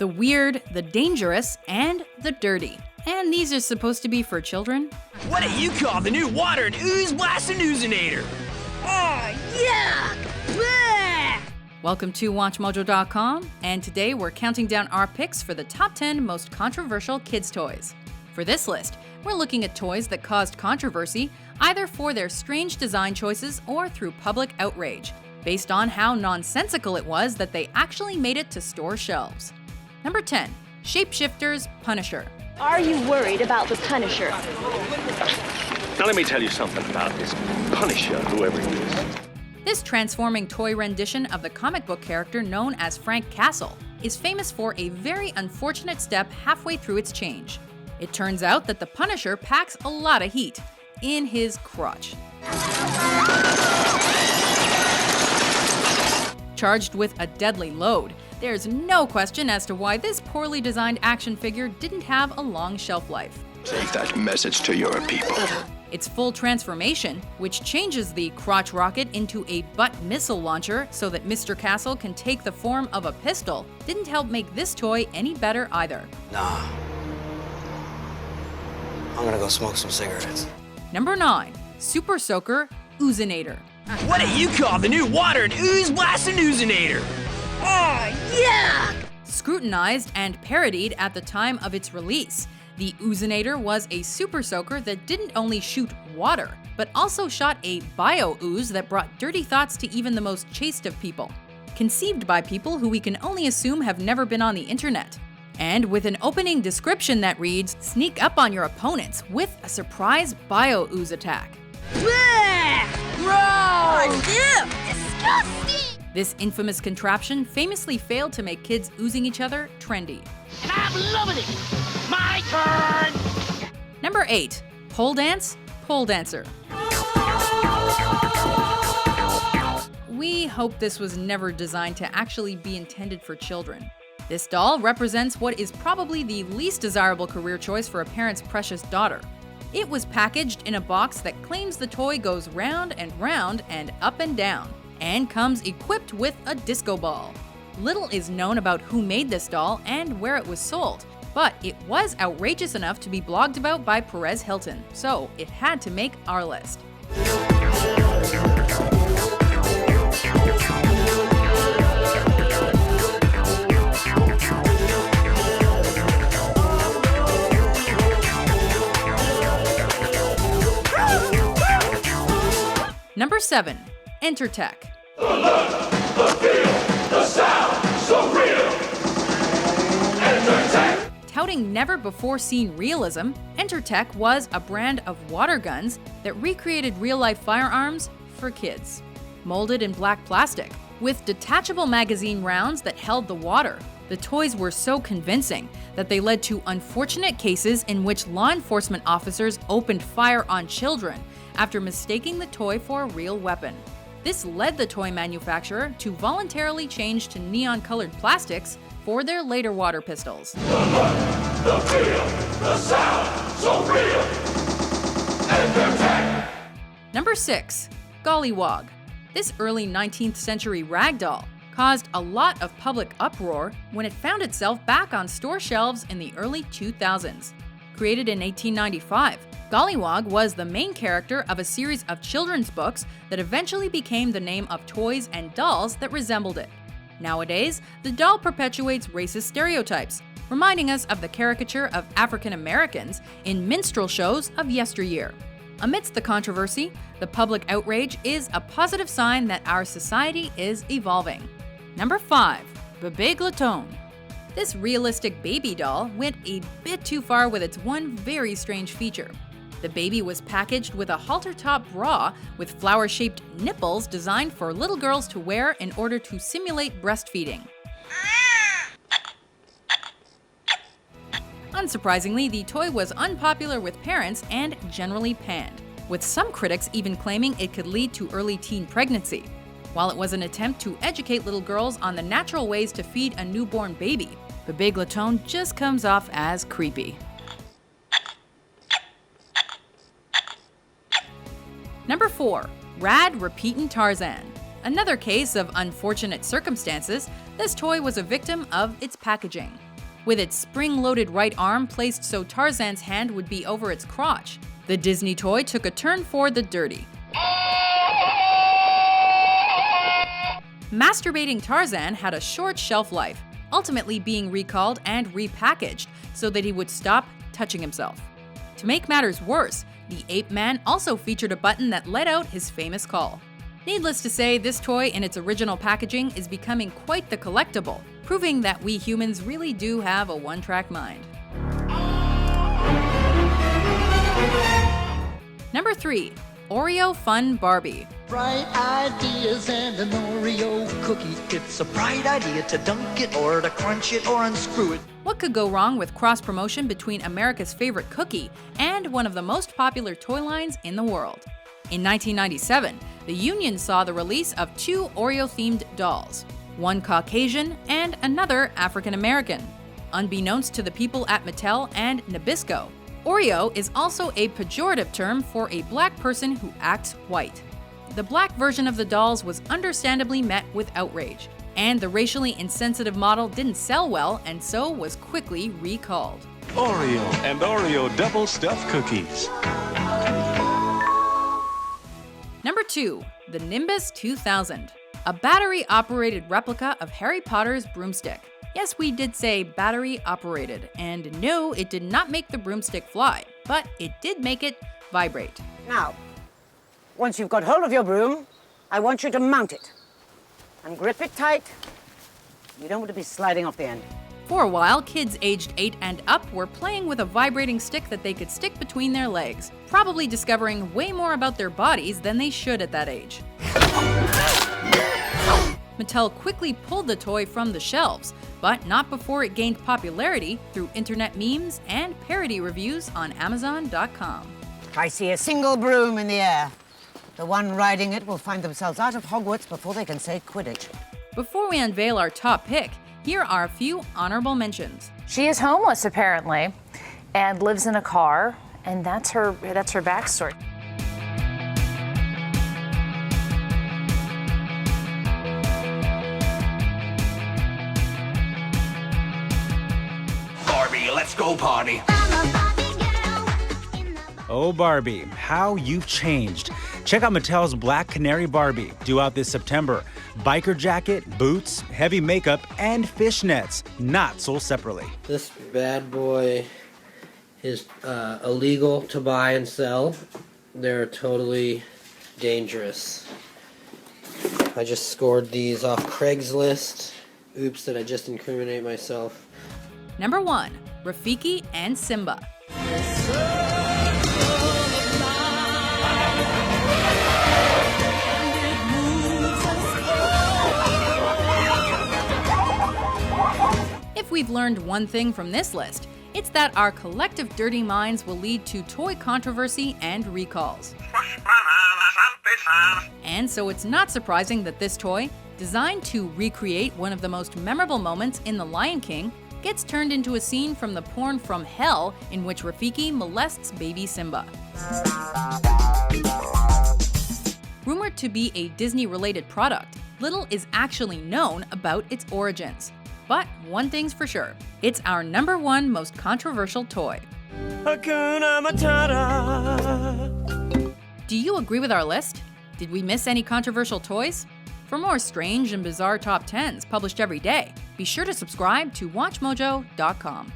the weird, the dangerous, and the dirty. And these are supposed to be for children? What do you call the new water and ooze blasting oozinator? Oh, yuck! Bleh! Welcome to WatchMojo.com, and today we're counting down our picks for the top 10 most controversial kids' toys. For this list, we're looking at toys that caused controversy either for their strange design choices or through public outrage, based on how nonsensical it was that they actually made it to store shelves. Number 10. Shapeshifter's Punisher. Are you worried about the Punisher? Now let me tell you something about this Punisher, whoever he is. This transforming toy rendition of the comic book character known as Frank Castle is famous for a very unfortunate step halfway through its change. It turns out that the Punisher packs a lot of heat in his crotch. Charged with a deadly load, there's no question as to why this poorly designed action figure didn't have a long shelf life. Take that message to your people. Its full transformation, which changes the crotch rocket into a butt missile launcher so that Mr. Castle can take the form of a pistol, didn't help make this toy any better either. Nah. I'm gonna go smoke some cigarettes. Number 9. Super Soaker Oozinator. What do you call the new water and ooze blasting oozinator? Oh, yuck! Scrutinized and parodied at the time of its release, the Oozinator was a super soaker that didn't only shoot water, but also shot a bio-ooze that brought dirty thoughts to even the most chaste of people. Conceived by people who we can only assume have never been on the internet. And with an opening description that reads, "Sneak up on your opponents with a surprise bio-ooze attack." Bleh! Gross! Ew! Disgusting! This infamous contraption famously failed to make kids oozing each other trendy. And I'm loving it! My turn! Number 8. Pole Dance Pole Dancer. We hope this was never designed to actually be intended for children. This doll represents what is probably the least desirable career choice for a parent's precious daughter. It was packaged in a box that claims the toy goes round and up and down, and comes equipped with a disco ball. Little is known about who made this doll and where it was sold, but it was outrageous enough to be blogged about by Perez Hilton, so it had to make our list. Number 7. Entertech. The look, the feel, the sound, so real. Entertech. Touting never-before-seen realism, Entertech was a brand of water guns that recreated real-life firearms for kids. Molded in black plastic, with detachable magazine rounds that held the water, the toys were so convincing that they led to unfortunate cases in which law enforcement officers opened fire on children after mistaking the toy for a real weapon. This led the toy manufacturer to voluntarily change to neon-colored plastics for their later water pistols. The look, the feel, the sound, so real. Entertech. Number 6. Gollywog. This early 19th century rag doll caused a lot of public uproar when it found itself back on store shelves in the early 2000s. Created in 1895, Gollywog was the main character of a series of children's books that eventually became the name of toys and dolls that resembled it. Nowadays, the doll perpetuates racist stereotypes, reminding us of the caricature of African Americans in minstrel shows of yesteryear. Amidst the controversy, the public outrage is a positive sign that our society is evolving. Number 5. Bébé Glouton. This realistic baby doll went a bit too far with its one very strange feature. The baby was packaged with a halter-top bra with flower-shaped nipples designed for little girls to wear in order to simulate breastfeeding. Unsurprisingly, the toy was unpopular with parents and generally panned, with some critics even claiming it could lead to early teen pregnancy. While it was an attempt to educate little girls on the natural ways to feed a newborn baby, Bébé Glouton just comes off as creepy. Number 4. Rad Repeatin' Tarzan. Another case of unfortunate circumstances, this toy was a victim of its packaging. with its spring-loaded right arm placed so Tarzan's hand would be over its crotch. The Disney toy took a turn for the dirty. Masturbating Tarzan had a short shelf life, ultimately being recalled and repackaged so that he would stop touching himself. To make matters worse, the Ape Man also featured a button that let out his famous call. Needless to say, this toy in its original packaging is becoming quite the collectible, proving that we humans really do have a one-track mind. Number 3. Oreo Fun Barbie. Bright ideas and an Oreo cookie. It's a bright idea to dunk it or to crunch it or unscrew it. What could go wrong with cross-promotion between America's favorite cookie and one of the most popular toy lines in the world? In 1997, the Union saw the release of 2 Oreo-themed dolls, one Caucasian and another African-American. Unbeknownst to the people at Mattel and Nabisco, Oreo is also a pejorative term for a black person who acts white. The black version of the dolls was understandably met with outrage, and the racially insensitive model didn't sell well and so was quickly recalled. Oreo and Oreo double stuffed cookies. Number 2. The Nimbus 2000. A battery-operated replica of Harry Potter's broomstick. Yes, we did say battery-operated, and no, it did not make the broomstick fly, but it did make it vibrate. Now, once you've got hold of your broom, I want you to mount it. And grip it tight. You don't want to be sliding off the end. For a while, kids aged 8 and up were playing with a vibrating stick that they could stick between their legs, probably discovering way more about their bodies than they should at that age. Mattel quickly pulled the toy from the shelves, but not before it gained popularity through internet memes and parody reviews on Amazon.com. I see a single broom in the air. The one riding it will find themselves out of Hogwarts before they can say Quidditch. Before we unveil our top pick, here are a few honorable mentions. She is homeless, apparently, and lives in a car, and that's her backstory. Barbie, let's go party. Oh, Barbie, how you've changed. Check out Mattel's Black Canary Barbie, due out this September. Biker jacket, boots, heavy makeup, and fishnets, not sold separately. This bad boy is illegal to buy and sell. They're totally dangerous. I just scored these off Craigslist. Oops, did I just incriminate myself? Number 1. Rafiki and Simba. If we've learned one thing from this list, it's that our collective dirty minds will lead to toy controversy and recalls. And so it's not surprising that this toy, designed to recreate one of the most memorable moments in The Lion King, gets turned into a scene from the porn From Hell in which Rafiki molests baby Simba. Rumored to be a Disney-related product, little is actually known about its origins. But one thing's for sure, it's our number 1 most controversial toy. Hakuna Matata. Do you agree with our list? Did we miss any controversial toys? For more strange and bizarre top 10s published every day, be sure to subscribe to WatchMojo.com.